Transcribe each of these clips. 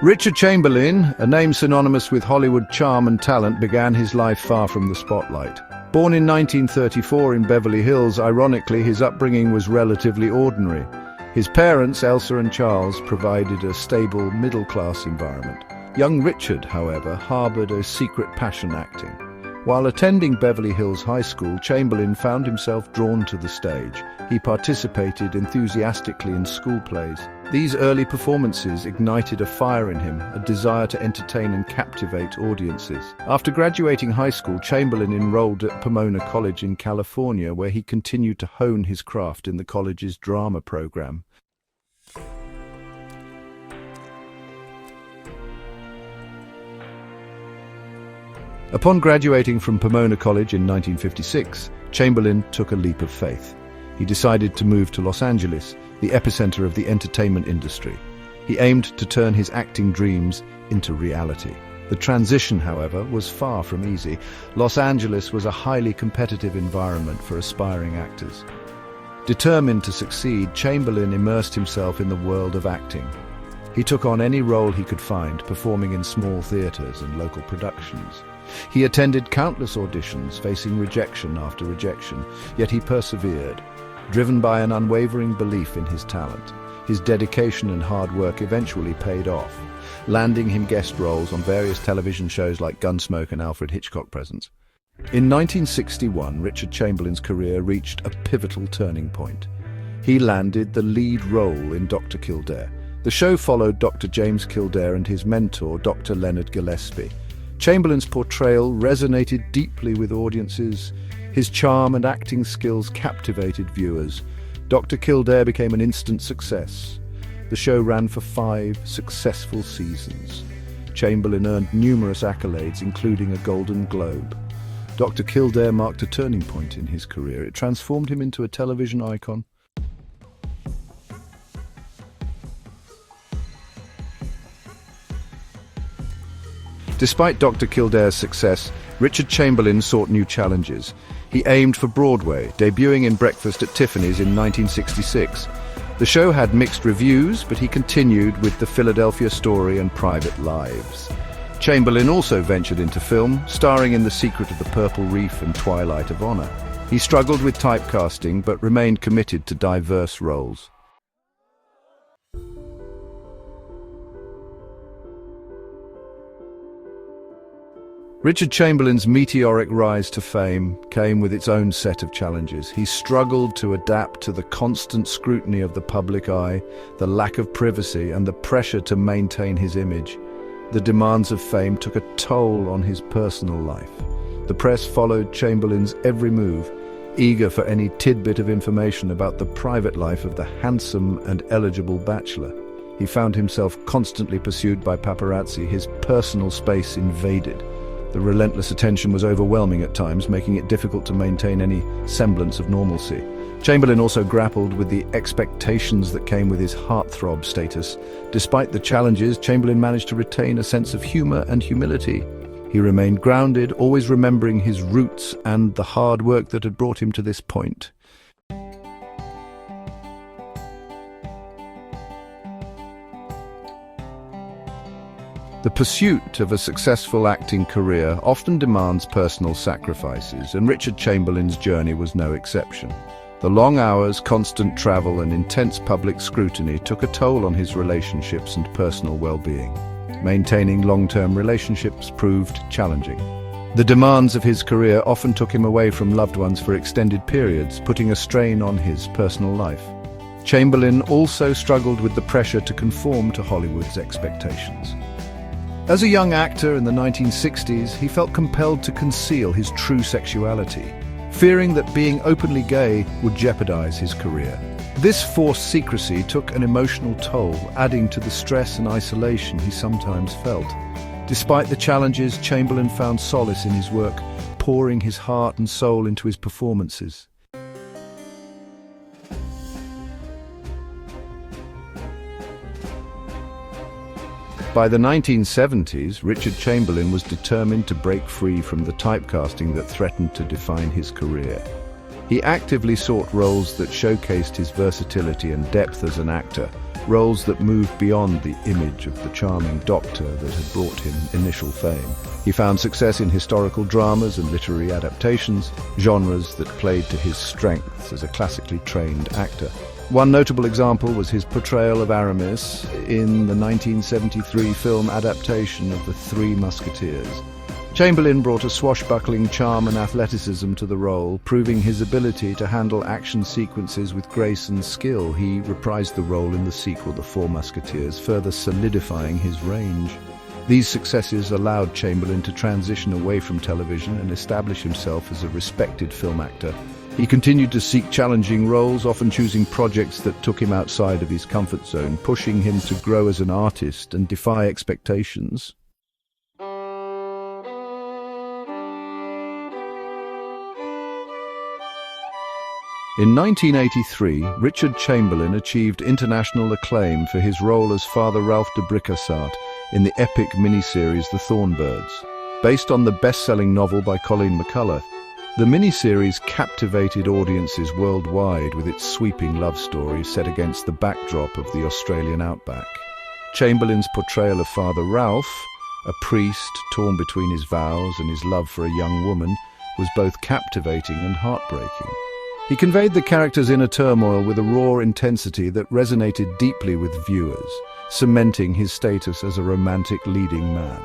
Richard Chamberlain, a name synonymous with Hollywood charm and talent, began his life far from the spotlight. Born in 1934 in Beverly Hills, ironically, his upbringing was relatively ordinary. His parents, Elsa and Charles, provided a stable, middle-class environment. Young Richard, however, harbored a secret passion: acting. While attending Beverly Hills High School, Chamberlain found himself drawn to the stage. He participated enthusiastically in school plays. These early performances ignited a fire in him, a desire to entertain and captivate audiences. After graduating high school, Chamberlain enrolled at Pomona College in California, where he continued to hone his craft in the college's drama program. Upon graduating from Pomona College in 1956, Chamberlain took a leap of faith. He decided to move to Los Angeles, the epicenter of the entertainment industry. He aimed to turn his acting dreams into reality. The transition, however, was far from easy. Los Angeles was a highly competitive environment for aspiring actors. Determined to succeed, Chamberlain immersed himself in the world of acting. He took on any role he could find, performing in small theaters and local productions. He attended countless auditions, facing rejection after rejection, yet he persevered. Driven by an unwavering belief in his talent, his dedication and hard work eventually paid off, landing him guest roles on various television shows like Gunsmoke and Alfred Hitchcock Presents. In 1961, Richard Chamberlain's career reached a pivotal turning point. He landed the lead role in Dr. Kildare. The show followed Dr. James Kildare and his mentor, Dr. Leonard Gillespie. Chamberlain's portrayal resonated deeply with audiences. His charm and acting skills captivated viewers. Dr. Kildare became an instant success. The show ran for 5 successful seasons. Chamberlain earned numerous accolades, including a Golden Globe. Dr. Kildare marked a turning point in his career. It transformed him into a television icon. Despite Dr. Kildare's success, Richard Chamberlain sought new challenges. He aimed for Broadway, debuting in Breakfast at Tiffany's in 1966. The show had mixed reviews, but he continued with The Philadelphia Story and Private Lives. Chamberlain also ventured into film, starring in The Secret of the Purple Reef and Twilight of Honor. He struggled with typecasting, but remained committed to diverse roles. Richard Chamberlain's meteoric rise to fame came with its own set of challenges. He struggled to adapt to the constant scrutiny of the public eye, the lack of privacy, and the pressure to maintain his image. The demands of fame took a toll on his personal life. The press followed Chamberlain's every move, eager for any tidbit of information about the private life of the handsome and eligible bachelor. He found himself constantly pursued by paparazzi, his personal space invaded. The relentless attention was overwhelming at times, making it difficult to maintain any semblance of normalcy. Chamberlain also grappled with the expectations that came with his heartthrob status. Despite the challenges, Chamberlain managed to retain a sense of humor and humility. He remained grounded, always remembering his roots and the hard work that had brought him to this point. The pursuit of a successful acting career often demands personal sacrifices, and Richard Chamberlain's journey was no exception. The long hours, constant travel, and intense public scrutiny took a toll on his relationships and personal well-being. Maintaining long-term relationships proved challenging. The demands of his career often took him away from loved ones for extended periods, putting a strain on his personal life. Chamberlain also struggled with the pressure to conform to Hollywood's expectations. As a young actor in the 1960s, he felt compelled to conceal his true sexuality, fearing that being openly gay would jeopardize his career. This forced secrecy took an emotional toll, adding to the stress and isolation he sometimes felt. Despite the challenges, Chamberlain found solace in his work, pouring his heart and soul into his performances. By the 1970s, Richard Chamberlain was determined to break free from the typecasting that threatened to define his career. He actively sought roles that showcased his versatility and depth as an actor, roles that moved beyond the image of the charming doctor that had brought him initial fame. He found success in historical dramas and literary adaptations, genres that played to his strengths as a classically trained actor. One notable example was his portrayal of Aramis in the 1973 film adaptation of The Three Musketeers. Chamberlain brought a swashbuckling charm and athleticism to the role, proving his ability to handle action sequences with grace and skill. He reprised the role in the sequel, The Four Musketeers, further solidifying his range. These successes allowed Chamberlain to transition away from television and establish himself as a respected film actor. He continued to seek challenging roles, often choosing projects that took him outside of his comfort zone, pushing him to grow as an artist and defy expectations. In 1983, Richard Chamberlain achieved international acclaim for his role as Father Ralph de Bricassart in the epic miniseries The Thornbirds. Based on the best-selling novel by Colleen McCullough, the miniseries captivated audiences worldwide with its sweeping love story set against the backdrop of the Australian outback. Chamberlain's portrayal of Father Ralph, a priest torn between his vows and his love for a young woman, was both captivating and heartbreaking. He conveyed the character's inner turmoil with a raw intensity that resonated deeply with viewers, cementing his status as a romantic leading man.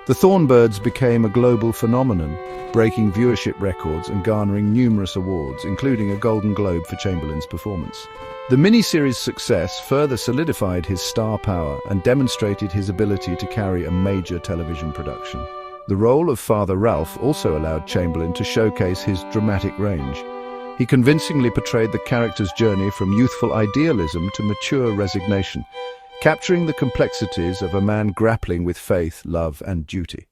The Thornbirds became a global phenomenon, breaking viewership records and garnering numerous awards, including a Golden Globe for Chamberlain's performance. The miniseries' success further solidified his star power and demonstrated his ability to carry a major television production. The role of Father Ralph also allowed Chamberlain to showcase his dramatic range. He convincingly portrayed the character's journey from youthful idealism to mature resignation, capturing the complexities of a man grappling with faith, love, and duty.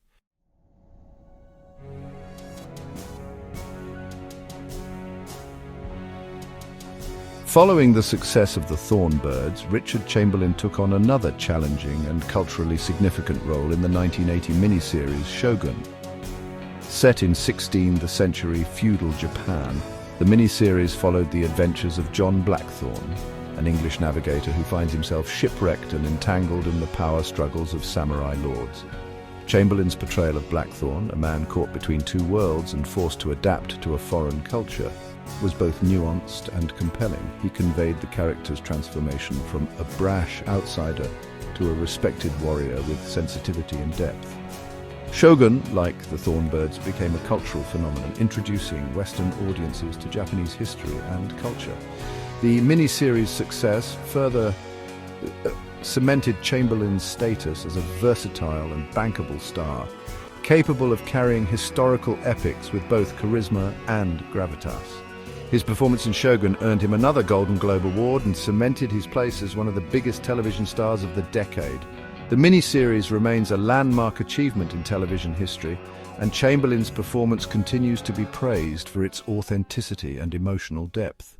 Following the success of The Thornbirds, Richard Chamberlain took on another challenging and culturally significant role in the 1980 miniseries Shogun. Set in 16th century feudal Japan, the miniseries followed the adventures of John Blackthorne, an English navigator who finds himself shipwrecked and entangled in the power struggles of samurai lords. Chamberlain's portrayal of Blackthorne, a man caught between two worlds and forced to adapt to a foreign culture, was both nuanced and compelling. He conveyed the character's transformation from a brash outsider to a respected warrior with sensitivity and depth. Shogun, like The Thornbirds, became a cultural phenomenon, introducing Western audiences to Japanese history and culture. The miniseries' success further cemented Chamberlain's status as a versatile and bankable star, capable of carrying historical epics with both charisma and gravitas. His performance in Shogun earned him another Golden Globe Award and cemented his place as one of the biggest television stars of the decade. The miniseries remains a landmark achievement in television history, and Chamberlain's performance continues to be praised for its authenticity and emotional depth.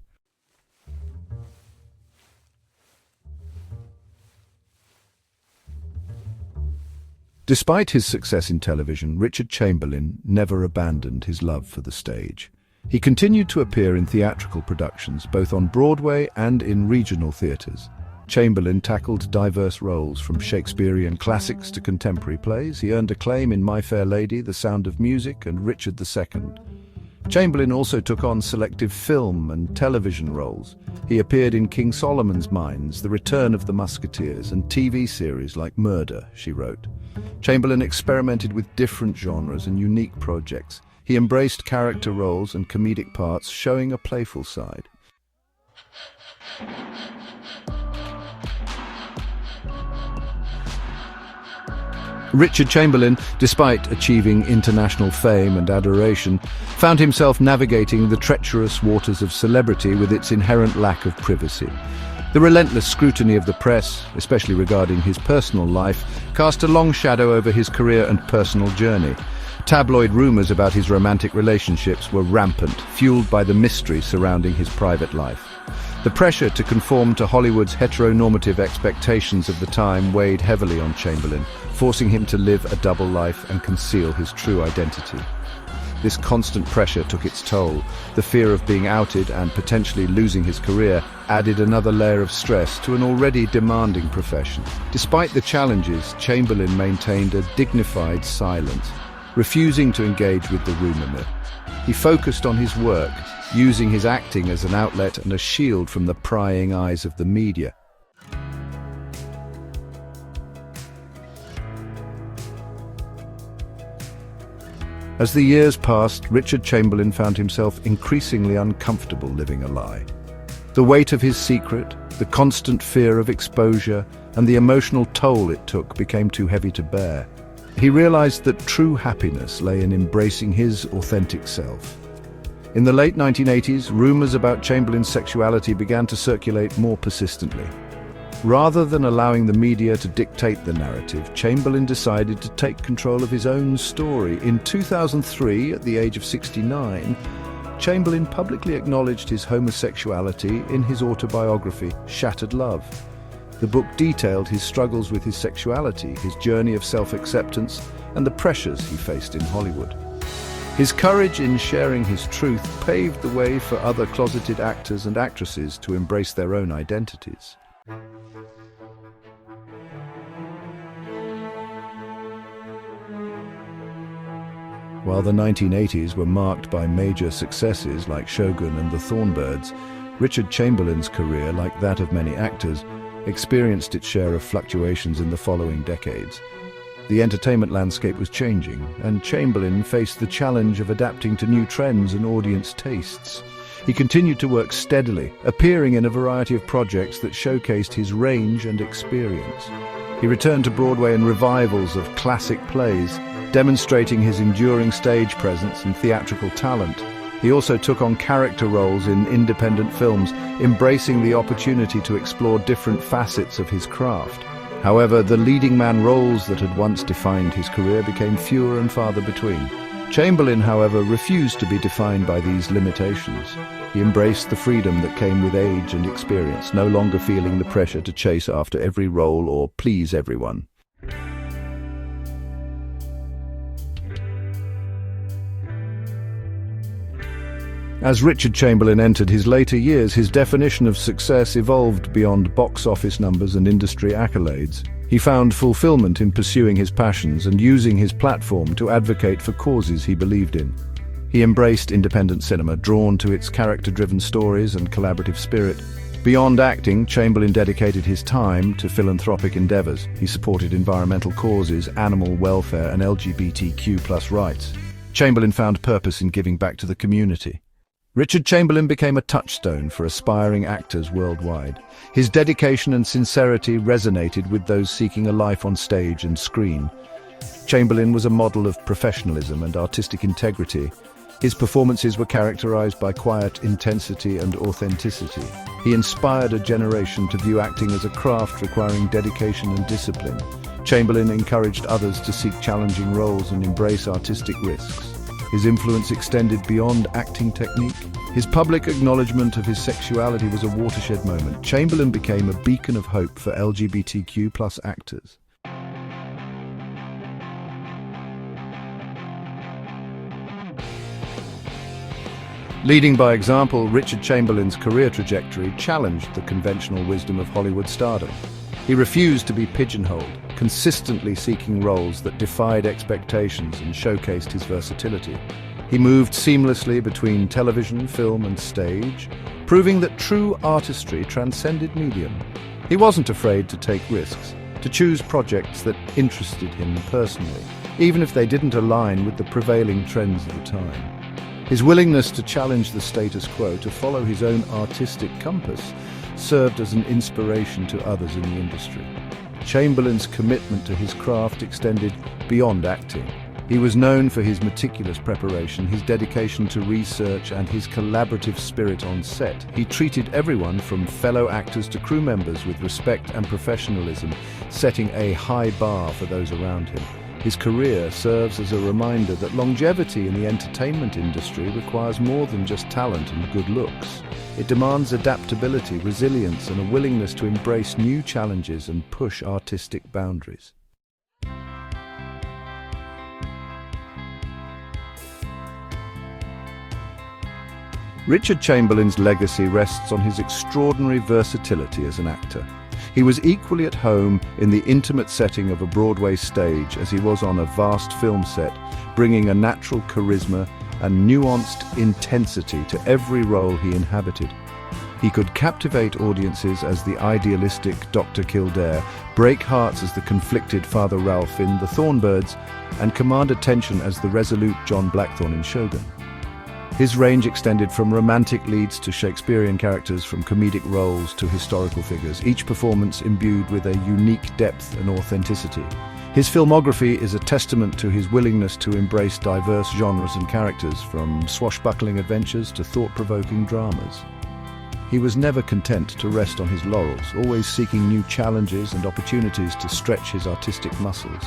Despite his success in television, Richard Chamberlain never abandoned his love for the stage. He continued to appear in theatrical productions, both on Broadway and in regional theatres. Chamberlain tackled diverse roles, from Shakespearean classics to contemporary plays. He earned acclaim in My Fair Lady, The Sound of Music, and Richard II. Chamberlain also took on selective film and television roles. He appeared in King Solomon's Mines, The Return of the Musketeers, and TV series like Murder, She Wrote. Chamberlain experimented with different genres and unique projects. He embraced character roles and comedic parts, showing a playful side. Richard Chamberlain, despite achieving international fame and adoration, found himself navigating the treacherous waters of celebrity with its inherent lack of privacy. The relentless scrutiny of the press, especially regarding his personal life, cast a long shadow over his career and personal journey. Tabloid rumors about his romantic relationships were rampant, fueled by the mystery surrounding his private life. The pressure to conform to Hollywood's heteronormative expectations of the time weighed heavily on Chamberlain, forcing him to live a double life and conceal his true identity. This constant pressure took its toll. The fear of being outed and potentially losing his career added another layer of stress to an already demanding profession. Despite the challenges, Chamberlain maintained a dignified silence, refusing to engage with the rumor mill. He focused on his work, using his acting as an outlet and a shield from the prying eyes of the media. As the years passed, Richard Chamberlain found himself increasingly uncomfortable living a lie. The weight of his secret, the constant fear of exposure, and the emotional toll it took became too heavy to bear. He realized that true happiness lay in embracing his authentic self. In the late 1980s, rumors about Chamberlain's sexuality began to circulate more persistently. Rather than allowing the media to dictate the narrative, Chamberlain decided to take control of his own story. In 2003, at the age of 69, Chamberlain publicly acknowledged his homosexuality in his autobiography, Shattered Love. The book detailed his struggles with his sexuality, his journey of self-acceptance, and the pressures he faced in Hollywood. His courage in sharing his truth paved the way for other closeted actors and actresses to embrace their own identities. While the 1980s were marked by major successes like Shogun and the Thornbirds, Richard Chamberlain's career, like that of many actors, experienced its share of fluctuations in the following decades. The entertainment landscape was changing, and Chamberlain faced the challenge of adapting to new trends and audience tastes. He continued to work steadily, appearing in a variety of projects that showcased his range and experience. He returned to Broadway in revivals of classic plays, demonstrating his enduring stage presence and theatrical talent. He also took on character roles in independent films, embracing the opportunity to explore different facets of his craft. However, the leading man roles that had once defined his career became fewer and farther between. Chamberlain, however, refused to be defined by these limitations. He embraced the freedom that came with age and experience, no longer feeling the pressure to chase after every role or please everyone. As Richard Chamberlain entered his later years, his definition of success evolved beyond box office numbers and industry accolades. He found fulfillment in pursuing his passions and using his platform to advocate for causes he believed in. He embraced independent cinema, drawn to its character-driven stories and collaborative spirit. Beyond acting, Chamberlain dedicated his time to philanthropic endeavors. He supported environmental causes, animal welfare, and LGBTQ+ rights. Chamberlain found purpose in giving back to the community. Richard Chamberlain became a touchstone for aspiring actors worldwide. His dedication and sincerity resonated with those seeking a life on stage and screen. Chamberlain was a model of professionalism and artistic integrity. His performances were characterized by quiet intensity and authenticity. He inspired a generation to view acting as a craft requiring dedication and discipline. Chamberlain encouraged others to seek challenging roles and embrace artistic risks. His influence extended beyond acting technique. His public acknowledgement of his sexuality was a watershed moment. Chamberlain became a beacon of hope for LGBTQ+ actors. Leading by example, Richard Chamberlain's career trajectory challenged the conventional wisdom of Hollywood stardom. He refused to be pigeonholed, consistently seeking roles that defied expectations and showcased his versatility. He moved seamlessly between television, film, and stage, proving that true artistry transcended medium. He wasn't afraid to take risks, to choose projects that interested him personally, even if they didn't align with the prevailing trends of the time. His willingness to challenge the status quo, to follow his own artistic compass, served as an inspiration to others in the industry. Chamberlain's commitment to his craft extended beyond acting. He was known for his meticulous preparation, his dedication to research, and his collaborative spirit on set. He treated everyone from fellow actors to crew members with respect and professionalism, setting a high bar for those around him. His career serves as a reminder that longevity in the entertainment industry requires more than just talent and good looks. It demands adaptability, resilience, and a willingness to embrace new challenges and push artistic boundaries. Richard Chamberlain's legacy rests on his extraordinary versatility as an actor. He was equally at home in the intimate setting of a Broadway stage as he was on a vast film set, bringing a natural charisma and nuanced intensity to every role he inhabited. He could captivate audiences as the idealistic Dr. Kildare, break hearts as the conflicted Father Ralph in The Thornbirds, and command attention as the resolute John Blackthorne in Shogun. His range extended from romantic leads to Shakespearean characters, from comedic roles to historical figures, each performance imbued with a unique depth and authenticity. His filmography is a testament to his willingness to embrace diverse genres and characters, from swashbuckling adventures to thought-provoking dramas. He was never content to rest on his laurels, always seeking new challenges and opportunities to stretch his artistic muscles.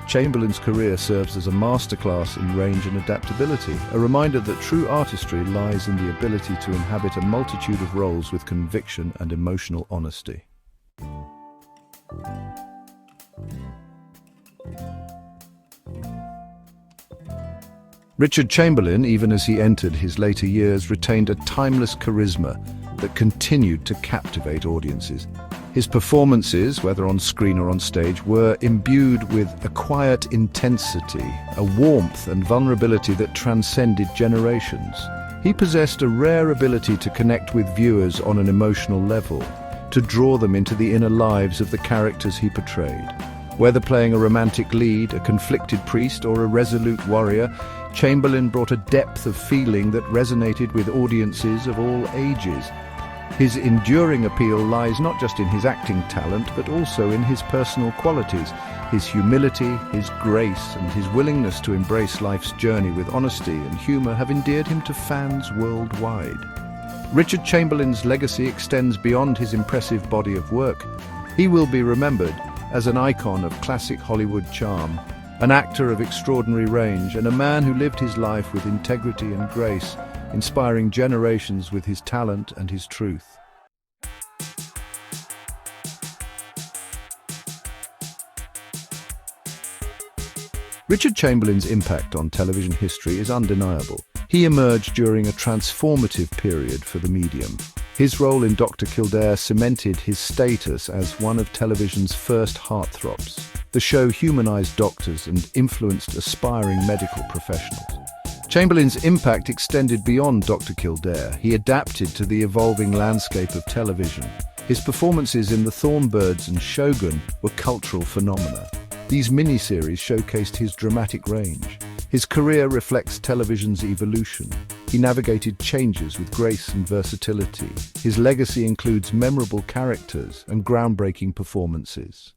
Chamberlain's career serves as a masterclass in range and adaptability, a reminder that true artistry lies in the ability to inhabit a multitude of roles with conviction and emotional honesty. Richard Chamberlain, even as he entered his later years, retained a timeless charisma that continued to captivate audiences. His performances, whether on screen or on stage, were imbued with a quiet intensity, a warmth and vulnerability that transcended generations. He possessed a rare ability to connect with viewers on an emotional level, to draw them into the inner lives of the characters he portrayed. Whether playing a romantic lead, a conflicted priest, or a resolute warrior, Chamberlain brought a depth of feeling that resonated with audiences of all ages. His enduring appeal lies not just in his acting talent, but also in his personal qualities. His humility, his grace, and his willingness to embrace life's journey with honesty and humor have endeared him to fans worldwide. Richard Chamberlain's legacy extends beyond his impressive body of work. He will be remembered as an icon of classic Hollywood charm, an actor of extraordinary range, and a man who lived his life with integrity and grace, inspiring generations with his talent and his truth. Richard Chamberlain's impact on television history is undeniable. He emerged during a transformative period for the medium. His role in Dr. Kildare cemented his status as one of television's first heartthrobs. The show humanized doctors and influenced aspiring medical professionals. Chamberlain's impact extended beyond Dr. Kildare. He adapted to the evolving landscape of television. His performances in The Thornbirds and Shogun were cultural phenomena. These miniseries showcased his dramatic range. His career reflects television's evolution. He navigated changes with grace and versatility. His legacy includes memorable characters and groundbreaking performances.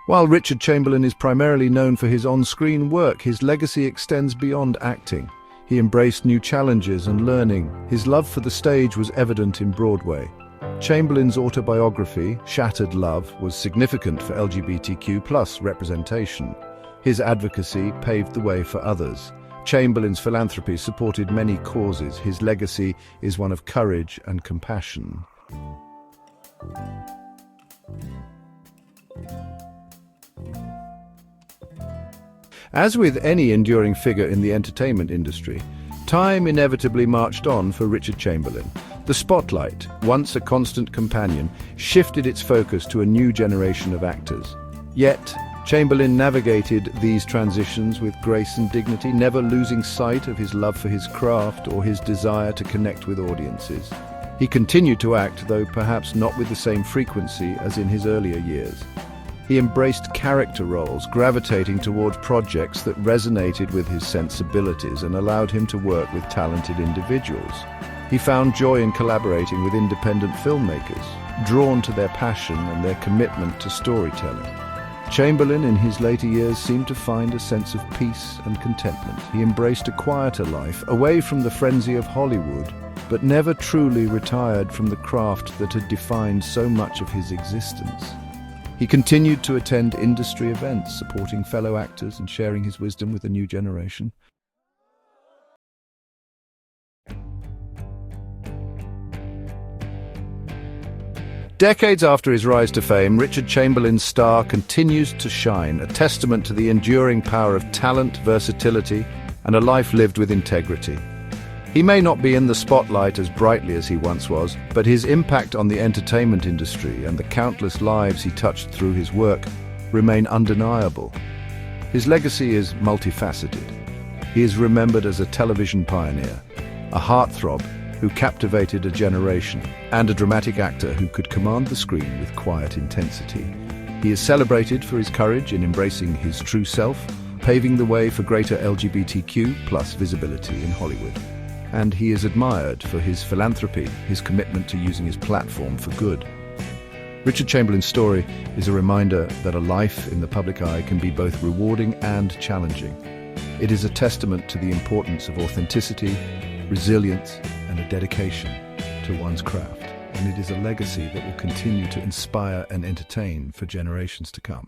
While Richard Chamberlain is primarily known for his on-screen work, his legacy extends beyond acting. He embraced new challenges and learning. His love for the stage was evident in Broadway. Chamberlain's autobiography, Shattered Love, was significant for LGBTQ+ representation. His advocacy paved the way for others. Chamberlain's philanthropy supported many causes. His legacy is one of courage and compassion. As with any enduring figure in the entertainment industry, time inevitably marched on for Richard Chamberlain. The spotlight, once a constant companion, shifted its focus to a new generation of actors. Yet, Chamberlain navigated these transitions with grace and dignity, never losing sight of his love for his craft or his desire to connect with audiences. He continued to act, though perhaps not with the same frequency as in his earlier years. He embraced character roles, gravitating toward projects that resonated with his sensibilities and allowed him to work with talented individuals. He found joy in collaborating with independent filmmakers, drawn to their passion and their commitment to storytelling. Chamberlain, in his later years, seemed to find a sense of peace and contentment. He embraced a quieter life, away from the frenzy of Hollywood, but never truly retired from the craft that had defined so much of his existence. He continued to attend industry events, supporting fellow actors and sharing his wisdom with a new generation. Decades after his rise to fame, Richard Chamberlain's star continues to shine, a testament to the enduring power of talent, versatility, and a life lived with integrity. He may not be in the spotlight as brightly as he once was, but his impact on the entertainment industry and the countless lives he touched through his work remain undeniable. His legacy is multifaceted. He is remembered as a television pioneer, a heartthrob who captivated a generation, and a dramatic actor who could command the screen with quiet intensity. He is celebrated for his courage in embracing his true self, paving the way for greater LGBTQ+ visibility in Hollywood. And he is admired for his philanthropy, his commitment to using his platform for good. Richard Chamberlain's story is a reminder that a life in the public eye can be both rewarding and challenging. It is a testament to the importance of authenticity, resilience, and a dedication to one's craft. And it is a legacy that will continue to inspire and entertain for generations to come.